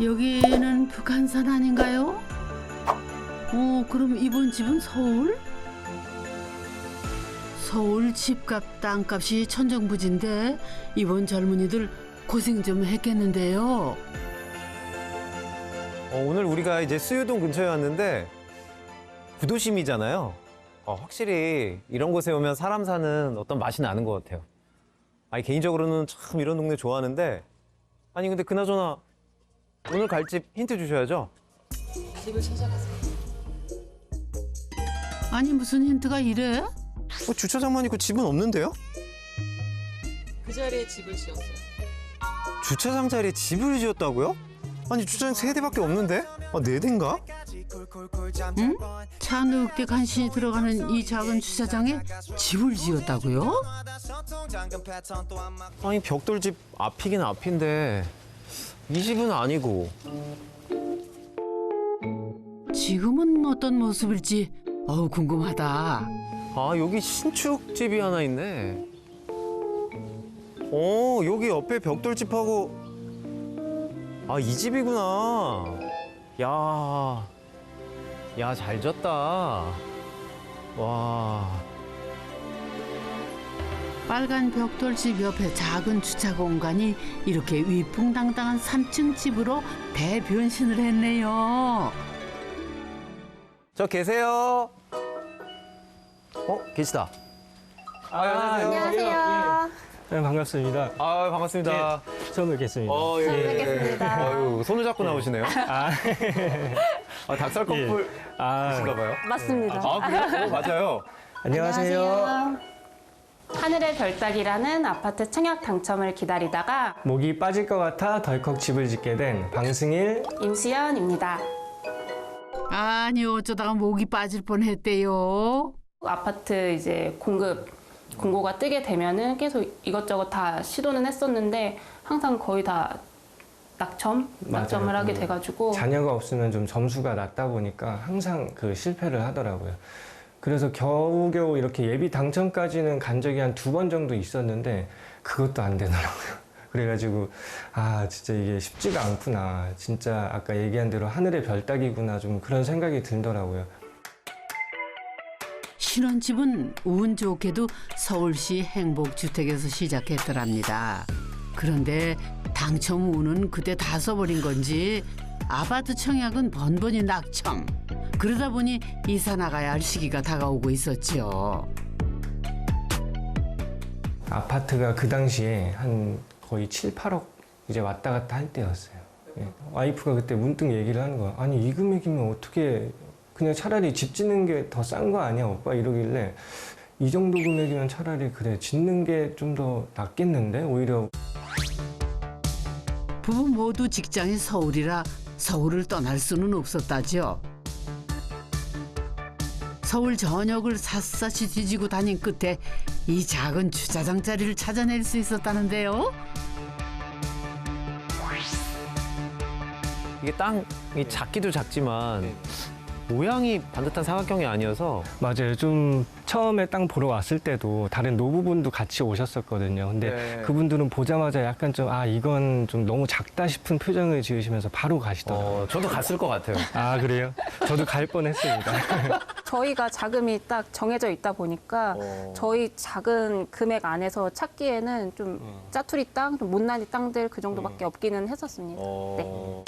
여기는 북한산 아닌가요? 그럼 이번 집은 서울? 서울 집값, 땅값이 천정부지인데 이번 젊은이들 고생 좀 했겠는데요. 오늘 우리가 이제 수유동 근처에 왔는데 구도심이잖아요. 확실히 이런 곳에 오면 사람 사는 어떤 맛이 나는 것 같아요. 아니, 개인적으로는 참 이런 동네 좋아하는데, 아니 근데 그나저나 오늘 갈 집 힌트 주셔야죠. 집을 찾아가세요. 아니 무슨 힌트가 이래? 주차장만 있고 집은 없는데요? 그 자리에 집을 지었어요. 주차장 자리에 집을 지었다고요? 아니 주차장 3대밖에 없는데? 4대인가? 응? 차 늑대 간신히 들어가는 이 작은 주차장에 집을 지었다고요? 아니 벽돌집 앞이긴 앞인데 이 집은 아니고. 지금은 어떤 모습일지 궁금하다. 여기 신축집이 하나 있네. 여기 옆에 벽돌집하고 이 집이구나. 야, 잘 졌다. 와. 빨간 벽돌집 옆에 작은 주차 공간이 이렇게 위풍당당한 3층 집으로 대변신을 했네요. 저 계세요? 계시다. 안녕하세요. 네, 반갑습니다. 반갑습니다. 처음 뵙겠습니다. 예. 뵙겠습니다. 아유, 손을 잡고 나오시네요. 닭살 커플 이신가 봐요. 맞습니다. 그래요? 맞아요. 안녕하세요. 하늘의 별따기라는 아파트 청약 당첨을 기다리다가 목이 빠질 것 같아 덜컥 집을 짓게 된 방승일. 임수연입니다. 아니 어쩌다가 목이 빠질 뻔했대요. 아파트 이제 공고가 뜨게 되면은 계속 이것저것 다 시도는 했었는데 항상 거의 다 낙점을 맞아요. 하게 돼가지고 자녀가 없으면 좀 점수가 낮다 보니까 항상 그 실패를 하더라고요. 그래서 겨우겨우 이렇게 예비 당첨까지는 간 적이 한 2번 정도 있었는데 그것도 안 되더라고요. 그래가지고 진짜 이게 쉽지가 않구나. 진짜 아까 얘기한 대로 하늘의 별따기구나. 좀 그런 생각이 들더라고요. 신혼집은 운 좋게도 서울시 행복주택에서 시작했더랍니다. 그런데 당첨 운은 그때 다 써버린 건지 아파트 청약은 번번이 낙첨. 그러다 보니 이사 나가야 할 시기가 다가오고 있었죠. 아파트가 그 당시에 한 거의 7, 8억 이제 왔다 갔다 할 때였어요. 와이프가 그때 문득 얘기를 하는 거야. 아니 이 금액이면 어떻게 그냥 차라리 집 짓는 게 더 싼 거 아니야 오빠 이러길래 이 정도 금액이면 차라리 그래 짓는 게 좀 더 낫겠는데 오히려. 부부 모두 직장이 서울이라 서울을 떠날 수는 없었다죠. 서울 전역을 샅샅이 뒤지고 다닌 끝에 이 작은 주차장 자리를 찾아낼 수 있었다는데요. 이게 땅이 작기도 작지만 모양이 반듯한 사각형이 아니어서 맞아요. 좀 처음에 땅 보러 왔을 때도 다른 노부분도 같이 오셨었거든요. 근데 네. 그분들은 보자마자 약간 좀 이건 좀 너무 작다 싶은 표정을 지으시면서 바로 가시더라고요. 저도 갔을 것 같아요. 그래요? 저도 갈 뻔했습니다. 저희가 자금이 딱 정해져 있다 보니까 저희 작은 금액 안에서 찾기에는 좀 짜투리 땅, 좀 못난이 땅들 그 정도밖에 없기는 했었습니다. 네.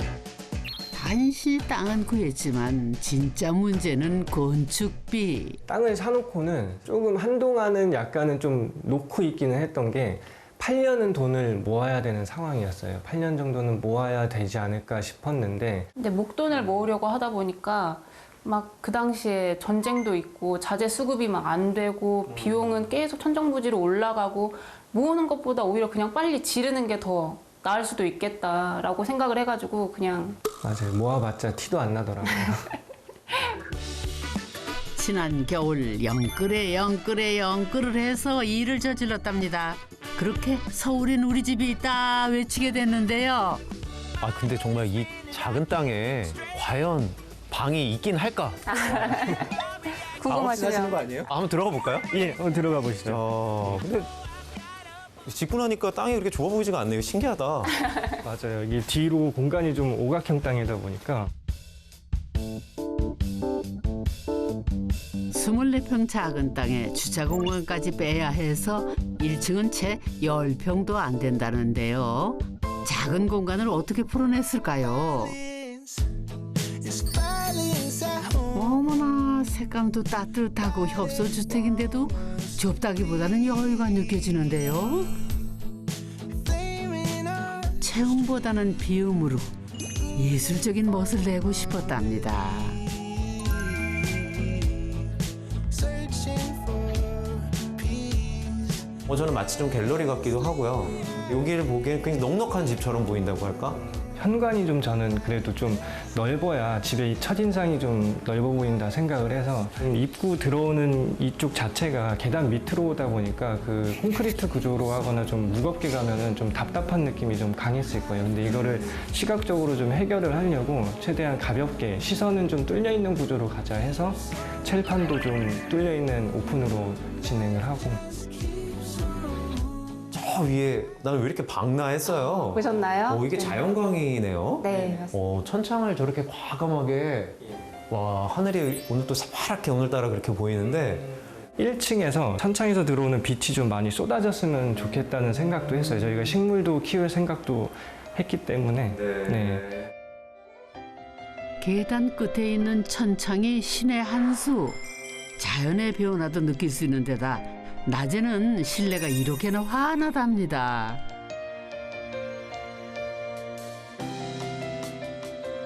간신히 땅은 구했지만 진짜 문제는 건축비. 땅을 사놓고는 조금 한동안은 약간은 좀 놓고 있기는 했던 게 8년은 돈을 모아야 되는 상황이었어요. 8년 정도는 모아야 되지 않을까 싶었는데 근데 목돈을 모으려고 하다 보니까 막 그 당시에 전쟁도 있고 자재 수급이 막 안 되고 비용은 계속 천정부지로 올라가고 모으는 것보다 오히려 그냥 빨리 지르는 게 더 나을 수도 있겠다라고 생각을 해가지고 그냥 맞아요. 모아봤자 티도 안 나더라고요. 지난 겨울 영끌을 해서 일을 저질렀답니다. 그렇게 서울엔 우리 집이 있다 외치게 됐는데요. 근데 정말 이 작은 땅에 과연 방이 있긴 할까? 궁금하시죠? 아니에요? 한번 들어가 볼까요? 예, 한번 들어가 보시죠. 근데 짓고 나니까 땅이 그렇게 좁아 보이지가 않네요. 신기하다. 맞아요. 이게 뒤로 공간이 좀 오각형 땅이다 보니까 24평 작은 땅에 주차 공간까지 빼야 해서 1층은 채 10평도 안 된다는데요. 작은 공간을 어떻게 풀어냈을까요? 어머나, 색감도 따뜻하고 협소주택인데도 좁다기보다는 여유가 느껴지는데요. 채움보다는 비움으로 예술적인 멋을 내고 싶었답니다. 저는 마치 좀 갤러리 같기도 하고요. 여기를 보기엔 굉장히 넉넉한 집처럼 보인다고 할까? 현관이 좀 저는 그래도 좀 넓어야 집의 이 첫인상이 좀 넓어 보인다 생각을 해서 입구 들어오는 이쪽 자체가 계단 밑으로 오다 보니까 그 콘크리트 구조로 하거나 좀 무겁게 가면은 좀 답답한 느낌이 좀 강했을 거예요. 근데 이거를 시각적으로 좀 해결을 하려고 최대한 가볍게 시선은 좀 뚫려 있는 구조로 가자 해서 첼판도 좀 뚫려 있는 오픈으로 진행을 하고. 저 위에 나는 왜 이렇게 박나했어요? 보셨나요? 이게 자연광이네요. 네, 맞습니다. 천창을 저렇게 과감하게 와 하늘이 오늘 또 새파랗게 오늘따라 그렇게 보이는데 1층에서 천창에서 들어오는 빛이 좀 많이 쏟아졌으면 좋겠다는 생각도 했어요. 저희가 식물도 키울 생각도 했기 때문에. 네. 계단 끝에 있는 천창이 신의 한 수. 자연의 변화도 느낄 수 있는 데다 낮에는 실내가 이렇게나 환하답니다.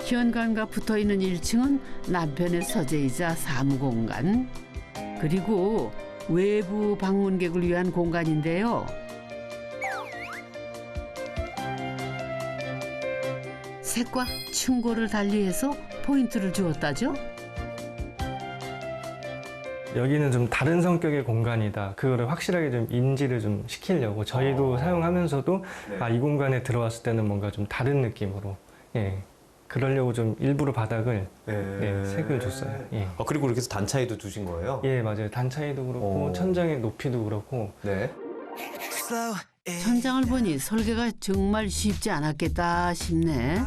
현관과 붙어있는 1층은 남편의 서재이자 사무공간, 그리고 외부 방문객을 위한 공간인데요. 색과 층고를 달리해서 포인트를 주었다죠. 여기는 좀 다른 성격의 공간이다. 그거를 확실하게 좀 인지를 좀 시키려고 저희도 사용하면서도 이 공간에 들어왔을 때는 뭔가 좀 다른 느낌으로 그러려고 좀 일부러 바닥을 색을 줬어요. 그리고 이렇게 해서 단차에도 두신 거예요? 예, 맞아요. 단차이도 그렇고 천장의 높이도 그렇고. 네. 천장을 보니 설계가 정말 쉽지 않았겠다 싶네.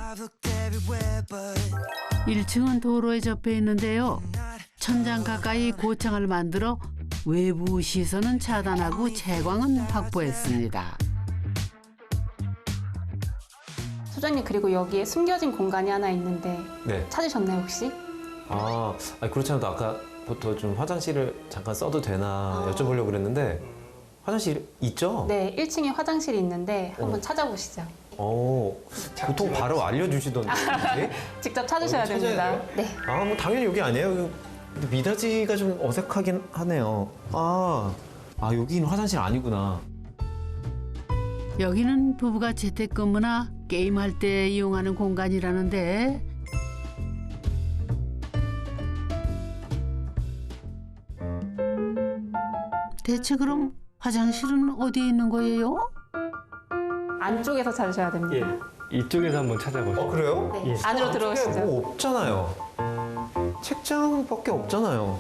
1층은 도로에 접해 있는데요. 천장 가까이 고창을 만들어 외부 시선은 차단하고 채광은 확보했습니다. 소장님, 그리고 여기에 숨겨진 공간이 하나 있는데 네. 찾으셨나요 혹시? 아니 그렇지 않아도 아까부터 좀 화장실을 잠깐 써도 되나 여쭤보려고 그랬는데 화장실 있죠? 네, 1층에 화장실이 있는데 한번 찾아보시죠. 보통 바로 알려주시던데. 직접 찾으셔야 찾아야 됩니다. 돼요? 네. 뭐 당연히 여기 아니에요. 근데 미닫이가 좀 어색하긴 하네요. 여기는 화장실 아니구나. 여기는 부부가 재택근무나 게임할 때 이용하는 공간이라는데 대체 그럼 화장실은 어디에 있는 거예요? 안쪽에서 찾으셔야 됩니다. 이쪽에서 한번 찾아보시죠. 그래요? 네, 안으로 들어오시죠. 뭐 없잖아요. 책장밖에 없잖아요.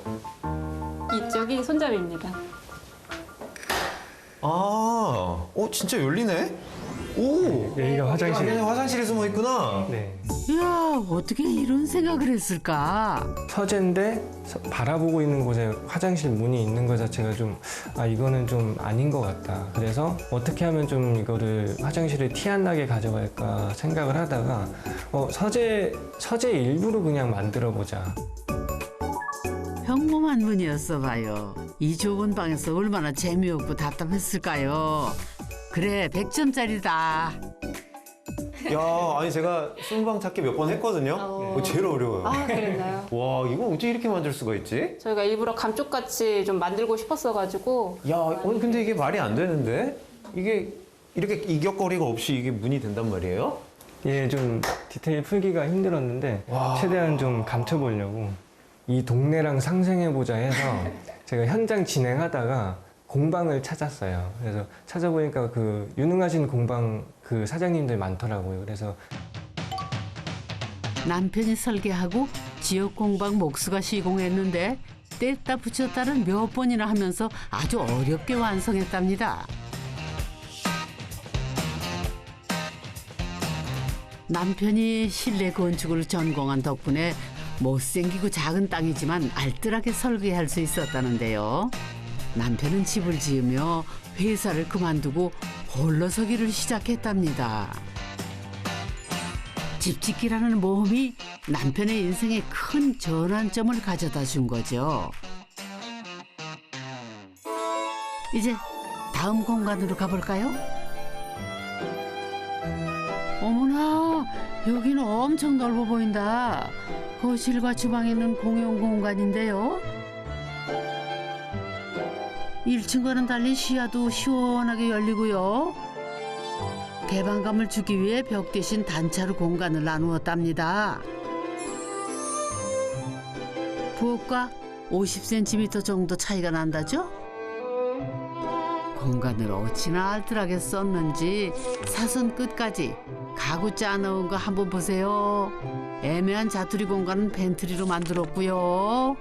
이쪽이 손잡이입니다. 진짜 열리네? 여기가 화장실. 그냥 화장실에 숨어 있구나. 네. 이야, 어떻게 이런 생각을 했을까? 서재인데 바라보고 있는 곳에 화장실 문이 있는 것 자체가 좀 이거는 좀 아닌 것 같다. 그래서 어떻게 하면 좀 이거를 화장실을 티 안 나게 가져갈까 생각을 하다가 서재 일부로 그냥 만들어 보자. 평범한 문이었어 봐요. 이 좁은 방에서 얼마나 재미없고 답답했을까요? 그래, 100점짜리다. 아니 제가 숨방 찾기 몇 번 했거든요. 제일 어려워요. 그랬나요? 와, 이거 어떻게 이렇게 만들 수가 있지? 저희가 일부러 감쪽같이 좀 만들고 싶었어가지고. 근데 이게 말이 안 되는데? 이게 이렇게 이격거리가 없이 이게 문이 된단 말이에요? 좀 디테일 풀기가 힘들었는데 와. 최대한 좀 감춰보려고 이 동네랑 상생해보자 해서 제가 현장 진행하다가 공방을 찾았어요. 그래서 찾아보니까 그 유능하신 공방 그 사장님들 많더라고요. 그래서 남편이 설계하고 지역 공방 목수가 시공했는데 뗐다 붙였다를 몇 번이나 하면서 아주 어렵게 완성했답니다. 남편이 실내 건축을 전공한 덕분에 못생기고 작은 땅이지만 알뜰하게 설계할 수 있었다는데요. 남편은 집을 지으며 회사를 그만두고 홀로 서기를 시작했답니다. 집짓기라는 모험이 남편의 인생에 큰 전환점을 가져다 준 거죠. 이제 다음 공간으로 가볼까요? 어머나, 여기는 엄청 넓어 보인다. 거실과 주방에 있는 공용 공간인데요. 1층과는 달리 시야도 시원하게 열리고요. 개방감을 주기 위해 벽 대신 단차로 공간을 나누었답니다. 부엌과 50cm 정도 차이가 난다죠? 공간을 어찌나 알뜰하게 썼는지 사선 끝까지 가구 짜놓은 거 한번 보세요. 애매한 자투리 공간은 팬트리로 만들었고요.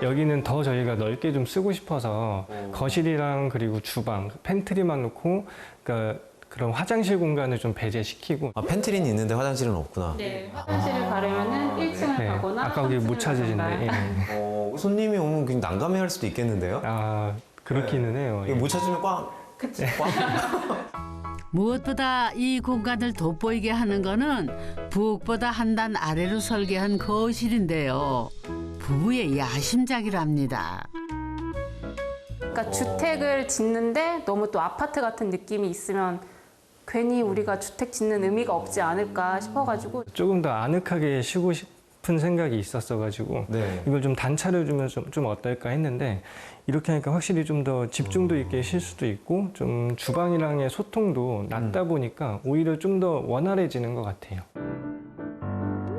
여기는 더 저희가 넓게 좀 쓰고 싶어서 거실이랑 그리고 주방, 팬트리만 놓고 그러니까 그런 화장실 공간을 좀 배제시키고. 아, 팬트리는 있는데 화장실은 없구나. 네, 화장실을 가려면은 1층을 네, 가거나 아까 거기 못 3층을 찾으신데. 가거나. 예. 손님이 오면 그냥 난감해할 수도 있겠는데요. 아, 그렇기는 해요. 이거 예. 못 찾으면 꽝. 그치. 무엇보다 이 공간을 돋보이게 하는 거는 부엌보다 한 단 아래로 설계한 거실인데요. 부부의 야심작이랍니다. 그러니까 주택을 짓는데 너무 또 아파트 같은 느낌이 있으면 괜히 우리가 주택 짓는 의미가 없지 않을까 싶어가지고 조금 더 아늑하게 쉬고 싶은 생각이 있었어가지고 네. 이걸 좀 단차를 주면 좀 어떨까 했는데 이렇게 하니까 확실히 좀 더 집중도 있게 쉴 수도 있고 좀 주방이랑의 소통도 낮다 보니까 오히려 좀 더 원활해지는 것 같아요.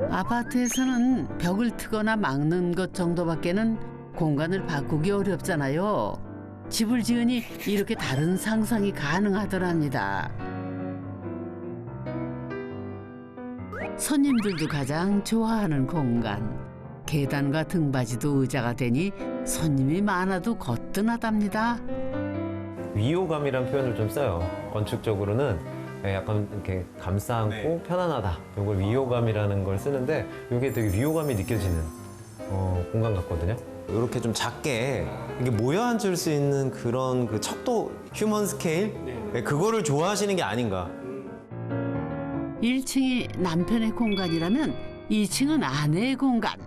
아파트에서는 벽을 트거나 막는 것 정도밖에는 공간을 바꾸기 어렵잖아요. 집을 지으니 이렇게 다른 상상이 가능하더랍니다. 손님들도 가장 좋아하는 공간. 계단과 등받이도 의자가 되니 손님이 많아도 거뜬하답니다. 위호감이란 표현을 좀 써요. 건축적으로는 약간 이렇게 감싸안고 편안하다. 이걸 위호감이라는 걸 쓰는데 이게 되게 위호감이 느껴지는 공간 같거든요. 이렇게 좀 작게 이게 모여 앉을 수 있는 그런 그 척도 휴먼 스케일? 네, 그거를 좋아하시는 게 아닌가. 1층이 남편의 공간이라면 2층은 아내의 공간.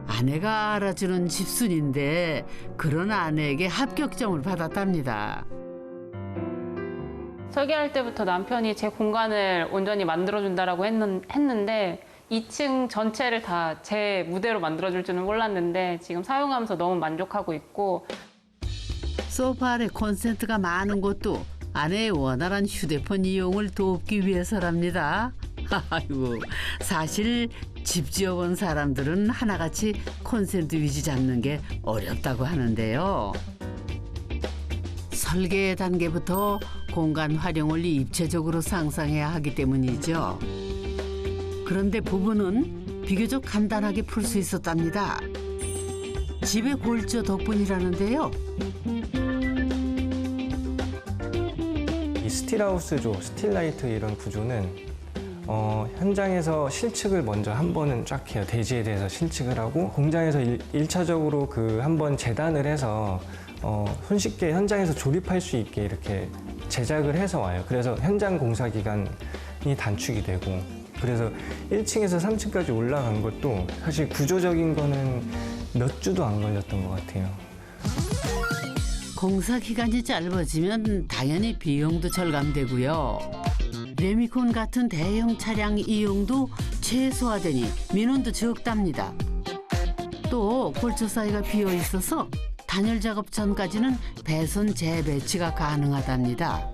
아내가 알아주는 집순인데 그런 아내에게 합격점을 받았답니다. 설계할 때부터 남편이 제 공간을 온전히 만들어준다라고 했는데 2층 전체를 다 제 무대로 만들어줄 줄은 몰랐는데 지금 사용하면서 너무 만족하고 있고. 소파 아래 콘센트가 많은 곳도 아내의 원활한 휴대폰 이용을 돕기 위해서랍니다. 아이고, 사실 집 지어본 사람들은 하나같이 콘센트 위치 잡는 게 어렵다고 하는데요. 설계 단계부터 공간 활용을 입체적으로 상상해야 하기 때문이죠. 그런데 부부는 비교적 간단하게 풀 수 있었답니다. 집의 골조 덕분이라는데요. 이 스틸하우스조, 스틸라이트 이런 구조는 현장에서 실측을 먼저 한 번은 쫙 해요. 대지에 대해서 실측을 하고 공장에서 일차적으로 그 한 번 재단을 해서 손쉽게 현장에서 조립할 수 있게 이렇게 제작을 해서 와요. 그래서 현장 공사 기간이 단축이 되고 그래서 1층에서 3층까지 올라간 것도 사실 구조적인 거는 몇 주도 안 걸렸던 것 같아요. 공사 기간이 짧아지면 당연히 비용도 절감되고요. 레미콘 같은 대형 차량 이용도 최소화되니 민원도 적답니다. 또 골조 사이가 비어 있어서 단열 작업 전까지는 배선 재배치가 가능하답니다.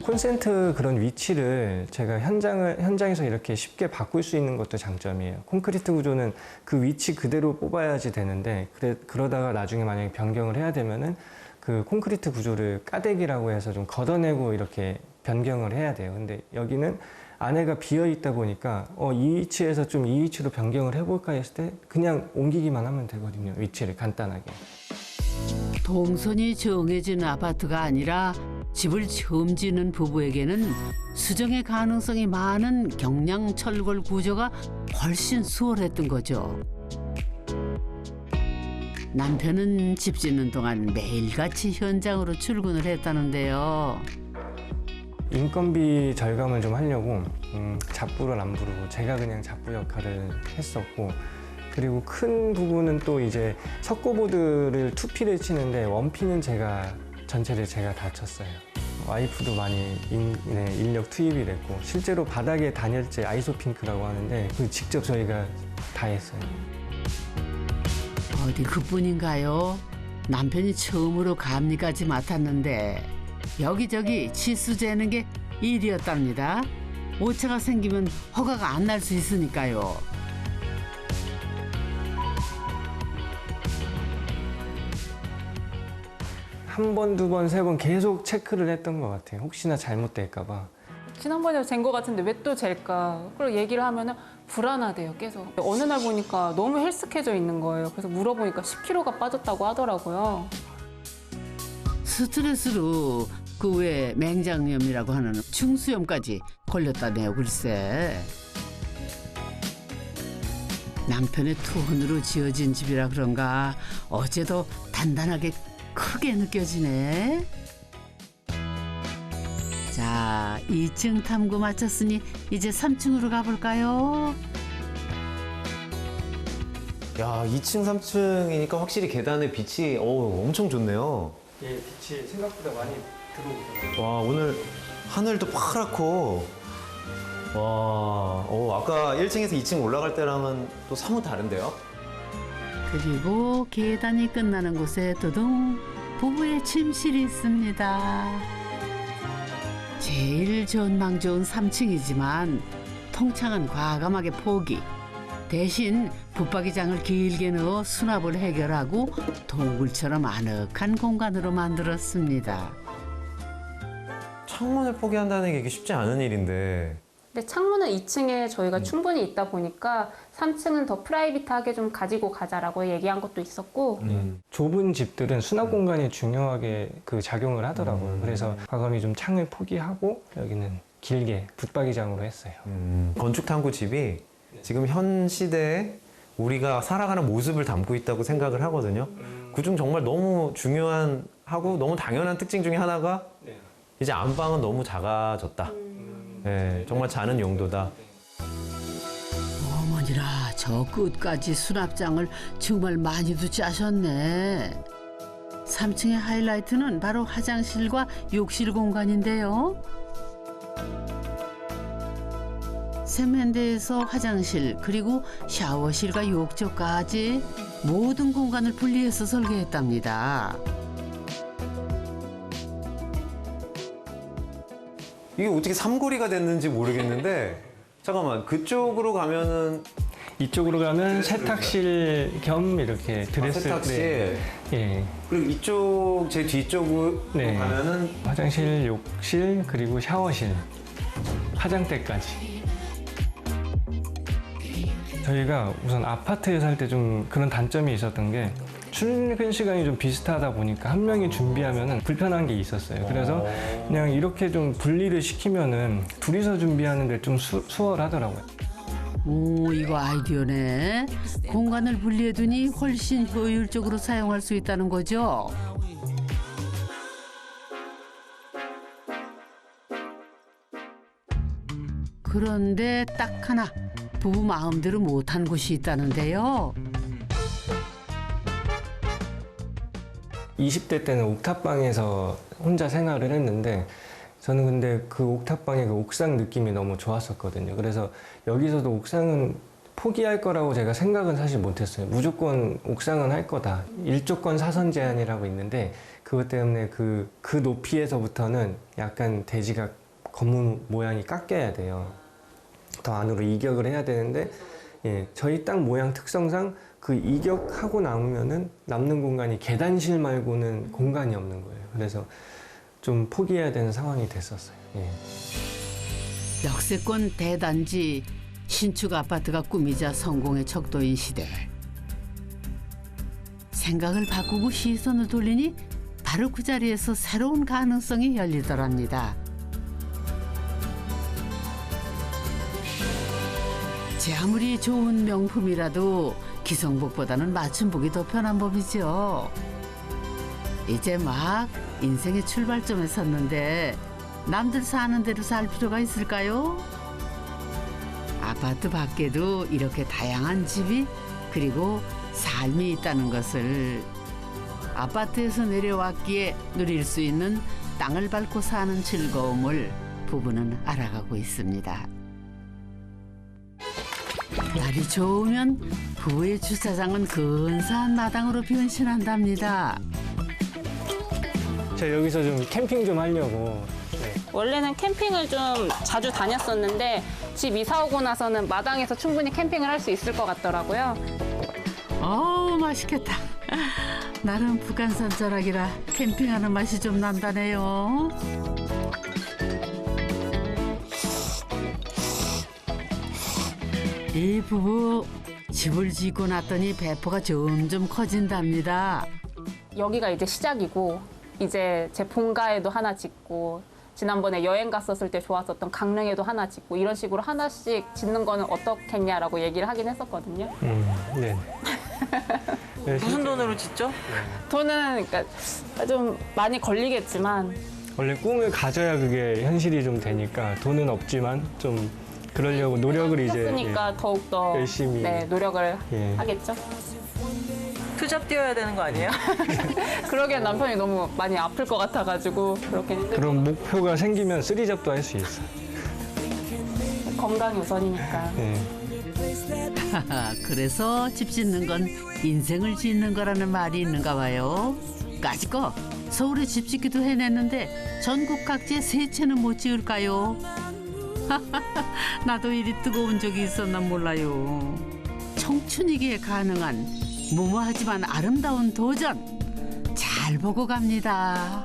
콘센트 그런 위치를 제가 현장에서 이렇게 쉽게 바꿀 수 있는 것도 장점이에요. 콘크리트 구조는 그 위치 그대로 뽑아야지 되는데 그러다가 나중에 만약에 변경을 해야 되면은 그 콘크리트 구조를 까대기라고 해서 좀 걷어내고 이렇게 변경을 해야 돼요. 근데 여기는 안에가 비어 있다 보니까 이 위치에서 좀 이 위치로 변경을 해볼까 했을 때 그냥 옮기기만 하면 되거든요. 위치를 간단하게. 동선이 정해진 아파트가 아니라 집을 처음 짓는 부부에게는 수정의 가능성이 많은 경량 철골 구조가 훨씬 수월했던 거죠. 남편은 집 짓는 동안 매일같이 현장으로 출근을 했다는데요. 인건비 절감을 좀 하려고 잡부를 안 부르고 제가 그냥 잡부 역할을 했었고, 그리고 큰 부분은 또 이제 석고보드를 투피를 치는데 원피는 전체를 제가 다 쳤어요. 와이프도 많이 인력 투입이 됐고, 실제로 바닥에 단열재 아이소핑크라고 하는데 그 직접 저희가 다 했어요. 어디 그뿐인가요? 남편이 처음으로 감리까지 맡았는데 여기저기 치수 재는 게 일이었답니다. 오차가 생기면 허가가 안 날 수 있으니까요. 한 번, 두 번, 세 번 계속 체크를 했던 것 같아요. 혹시나 잘못될까 봐. 지난번에 잰 거 같은데 왜 또 잴까? 그리고 얘기를 하면은 불안하대요, 계속. 어느 날 보니까 너무 헬스케져 있는 거예요. 그래서 물어보니까 10kg가 빠졌다고 하더라고요. 스트레스로 그 외에 맹장염이라고 하는 중수염까지 걸렸다네요, 글쎄. 남편의 투혼으로 지어진 집이라 그런가 어제도 단단하게 크게 느껴지네. 자, 2층 탐구 마쳤으니 이제 3층으로 가볼까요? 야, 2층, 3층이니까 확실히 계단의 빛이 엄청 좋네요. 예, 빛이 생각보다 많이 들어오더라고요. 와, 오늘 하늘도 파랗고, 와, 아까 1층에서 2층 올라갈 때랑은 또 사뭇 다른데요? 그리고 계단이 끝나는 곳에 두둥 부부의 침실이 있습니다. 제일 전망 좋은 3층이지만 통창은 과감하게 포기. 대신 붙박이장을 길게 넣어 수납을 해결하고 동굴처럼 아늑한 공간으로 만들었습니다. 창문을 포기한다는 게 이게 쉽지 않은 일인데. 근데 창문은 2층에 저희가 충분히 있다 보니까 3층은 더 프라이빗하게 좀 가지고 가자라고 얘기한 것도 있었고, 좁은 집들은 수납 공간이 중요하게 그 작용을 하더라고요. 그래서 과감히 좀 창을 포기하고 여기는 길게 붙박이장으로 했어요. 건축 탐구 집이 지금 현 시대에 우리가 살아가는 모습을 담고 있다고 생각을 하거든요. 그중 정말 너무 중요한 하고 너무 당연한 특징 중에 하나가 이제 안방은 너무 작아졌다. 네, 정말 자는 용도다. 어머니라 저 끝까지 수납장을 정말 많이도 짜셨네. 3층의 하이라이트는 바로 화장실과 욕실 공간인데요. 세면대에서 화장실 그리고 샤워실과 욕조까지 모든 공간을 분리해서 설계했답니다. 이게 어떻게 삼거리가 됐는지 모르겠는데 잠깐만, 그쪽으로 가면은 이쪽으로 가면 세탁실 겸 이렇게 드레스. 세탁실. 예. 그리고 이쪽 제 뒤쪽으로 네. 가면은 화장실, 욕실, 그리고 샤워실, 화장대까지. 저희가 우선 아파트에 살 때 좀 그런 단점이 있었던 게 출근 시간이 좀 비슷하다 보니까 한 명이 준비하면은 불편한 게 있었어요. 그래서 그냥 이렇게 좀 분리를 시키면은 둘이서 준비하는데 좀 수월하더라고요. 오, 이거 아이디어네. 공간을 분리해두니 훨씬 효율적으로 사용할 수 있다는 거죠. 그런데 딱 하나 부부 마음대로 못한 곳이 있다는데요. 20대 때는 옥탑방에서 혼자 생활을 했는데 저는 근데 그 옥탑방의 그 옥상 느낌이 너무 좋았었거든요. 그래서 여기서도 옥상은 포기할 거라고 제가 생각은 사실 못했어요. 무조건 옥상은 할 거다. 일조권 사선 제한이라고 있는데 그것 때문에 그 높이에서부터는 약간 대지가 건물 모양이 깎여야 돼요. 더 안으로 이격을 해야 되는데 예, 저희 땅 모양 특성상 그 이격하고 나오면은 남는 공간이 계단실 말고는 공간이 없는 거예요. 그래서 좀 포기해야 되는 상황이 됐었어요. 예. 역세권 대단지 신축 아파트가 꿈이자 성공의 척도인 시대. 생각을 바꾸고 시선을 돌리니 바로 그 자리에서 새로운 가능성이 열리더랍니다. 제 아무리 좋은 명품이라도 기성복보다는 맞춤복이 더 편한 법이죠. 이제 막 인생의 출발점에 섰는데 남들 사는 대로 살 필요가 있을까요? 아파트 밖에도 이렇게 다양한 집이 그리고 삶이 있다는 것을 아파트에서 내려왔기에 누릴 수 있는 땅을 밟고 사는 즐거움을 부부는 알아가고 있습니다. 날이 좋으면 부부의 주차장은 근사한 마당으로 변신한답니다. 제가 여기서 좀 캠핑 좀 하려고. 네. 원래는 캠핑을 좀 자주 다녔었는데 집 이사 오고 나서는 마당에서 충분히 캠핑을 할 수 있을 것 같더라고요. 맛있겠다. 나름 북한산 자락이라 캠핑하는 맛이 좀 난다네요. 이 부부 집을 짓고 났더니 배포가 점점 커진답니다. 여기가 이제 시작이고 이제 제 본가에도 하나 짓고 지난번에 여행 갔었을 때 좋았었던 강릉에도 하나 짓고 이런 식으로 하나씩 짓는 거는 어떻겠냐라고 얘기를 하긴 했었거든요. 네. 네, 무슨 돈으로 짓죠? 돈은 그러니까 좀 많이 걸리겠지만 원래 꿈을 가져야 그게 현실이 좀 되니까 돈은 없지만 좀 그러려고 노력을 이제 했으니까 더욱더 열심히. 네, 노력을 예. 하겠죠. 투잡 뛰어야 되는 거 아니에요? 그러기엔 남편이 너무 많이 아플 것 같아가지고 그렇게 그런 목표가 생기면 쓰리잡도 할 수 있어. 건강이 우선이니까. 예. 그래서 집 짓는 건 인생을 짓는 거라는 말이 있는가 봐요. 까짓거 서울에 집 짓기도 해냈는데 전국 각지에 세 채는 못 지을까요? 나도 이리 뜨거운 적이 있었나 몰라요. 청춘이기에 가능한 무모하지만 아름다운 도전 잘 보고 갑니다.